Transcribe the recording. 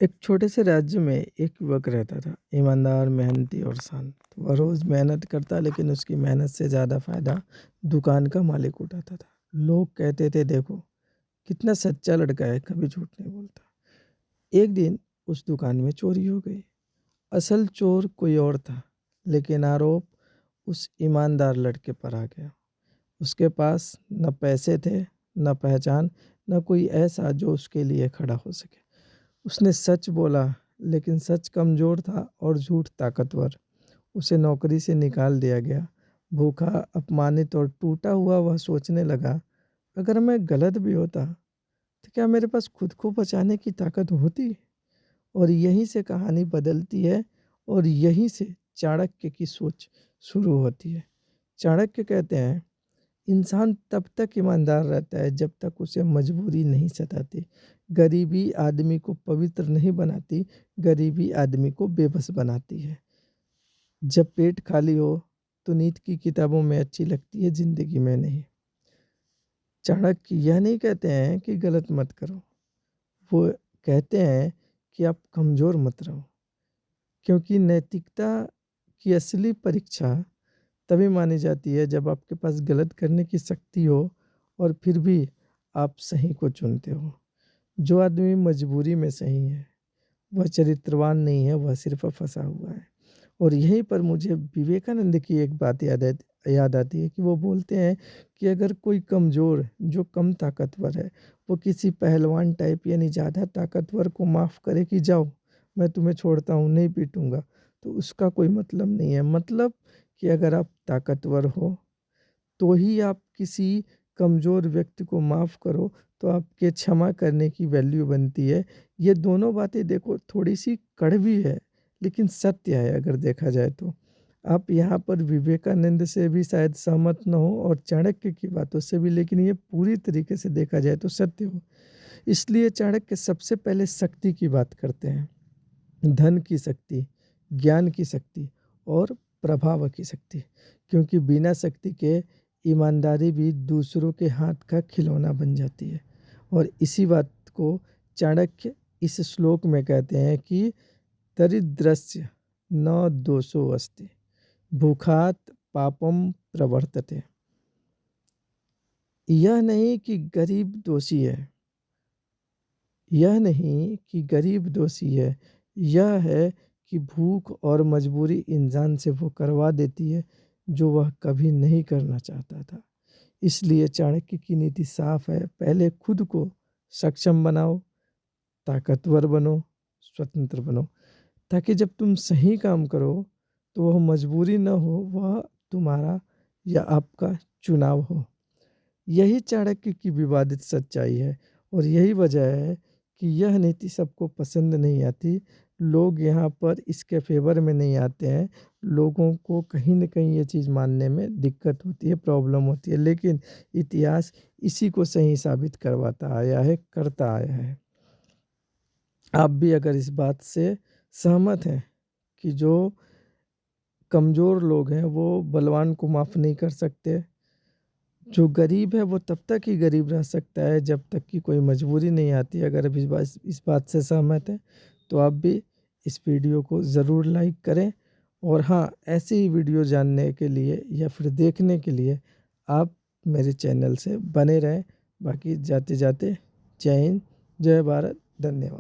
एक छोटे से राज्य में एक युवक रहता था, ईमानदार, मेहनती और शांत। वह रोज मेहनत करता लेकिन उसकी मेहनत से ज़्यादा फायदा दुकान का मालिक उठाता था। लोग कहते थे, देखो कितना सच्चा लड़का है, कभी झूठ नहीं बोलता। एक दिन उस दुकान में चोरी हो गई। असल चोर कोई और था, लेकिन आरोप उस ईमानदार लड़के पर आ गया। उसके पास न पैसे थे, न पहचान, न कोई ऐसा जो उसके लिए खड़ा हो सके। उसने सच बोला, लेकिन सच कमज़ोर था और झूठ ताकतवर। उसे नौकरी से निकाल दिया गया। भूखा, अपमानित और टूटा हुआ वह सोचने लगा, अगर मैं गलत भी होता, तो क्या मेरे पास खुद को बचाने की ताकत होती? और यहीं से कहानी बदलती है और यहीं से चाणक्य की सोच शुरू होती है। चाणक्य कहते हैं, इंसान तब तक ईमानदार रहता है जब तक उसे मजबूरी नहीं सताती। गरीबी आदमी को पवित्र नहीं बनाती, गरीबी आदमी को बेबस बनाती है। जब पेट खाली हो तो नीति की किताबों में अच्छी लगती है, ज़िंदगी में नहीं। चाणक्य यह नहीं कहते हैं कि गलत मत करो, वो कहते हैं कि आप कमज़ोर मत रहो। क्योंकि नैतिकता की असली परीक्षा तभी मानी जाती है जब आपके पास गलत करने की शक्ति हो और फिर भी आप सही को चुनते हो। जो आदमी मजबूरी में सही है, वह चरित्रवान नहीं है, वह सिर्फ फंसा हुआ है। और यहीं पर मुझे विवेकानंद की एक बात याद आती है कि वो बोलते हैं कि अगर कोई कमज़ोर जो कम ताकतवर है, वो किसी पहलवान टाइप यानी ज़्यादा ताकतवर को माफ़ करे कि जाओ, मैं तुम्हें छोड़ता हूँ, नहीं पीटूँगा, तो उसका कोई मतलब नहीं है। मतलब कि अगर आप ताकतवर हो, तो ही आप किसी कमज़ोर व्यक्ति को माफ़ करो, तो आपके क्षमा करने की वैल्यू बनती है। ये दोनों बातें देखो थोड़ी-सी कड़वी है, लेकिन सत्य है अगर देखा जाए तो। आप यहाँ पर विवेकानंद से भी शायद सहमत न हो और चाणक्य की बातों से भी, लेकिन ये पूरी तरीके से देखा जाए तो सत्य हो। इसलिए चाणक्य सबसे पहले शक्ति की बात करते हैं। धन की शक्ति, ज्ञान की शक्ति और प्रभाव की शक्ति। क्योंकि बिना शक्ति के ईमानदारी भी दूसरों के हाथ का खिलौना बन जाती है। और इसी बात को चाणक्य इस श्लोक में कहते हैं कि दरिद्रस्य न दोषो अस्ति, भूखात पापम प्रवर्तते। यह नहीं कि गरीब दोषी है, यह नहीं कि गरीब दोषी है, यह है कि भूख और मजबूरी इंसान से वो करवा देती है जो वह कभी नहीं करना चाहता था। इसलिए चाणक्य की नीति साफ है, पहले खुद को सक्षम बनाओ, ताकतवर बनो, स्वतंत्र बनो, ताकि जब तुम सही काम करो तो वह मजबूरी न हो, वह तुम्हारा या आपका चुनाव हो। यही चाणक्य की विवादित सच्चाई है और यही वजह है कि यह नीति सबको पसंद नहीं आती। लोग यहाँ पर इसके फेवर में नहीं आते हैं। लोगों को कहीं न कहीं ये चीज़ मानने में दिक्कत होती है, प्रॉब्लम होती है, लेकिन इतिहास इसी को सही साबित करवाता आया है, करता आया है। आप भी अगर इस बात से सहमत हैं कि जो कमज़ोर लोग हैं वो बलवान को माफ़ नहीं कर सकते, जो गरीब है वो तब तक ही गरीब रह सकता है जब तक कि कोई मजबूरी नहीं आती। अगर आप इस बात से सहमत हैं, तो आप भी इस वीडियो को ज़रूर लाइक करें। और हाँ, ऐसे ही वीडियो जानने के लिए या फिर देखने के लिए आप मेरे चैनल से बने रहें। बाकी जाते-जाते जय हिंद, जय भारत, धन्यवाद।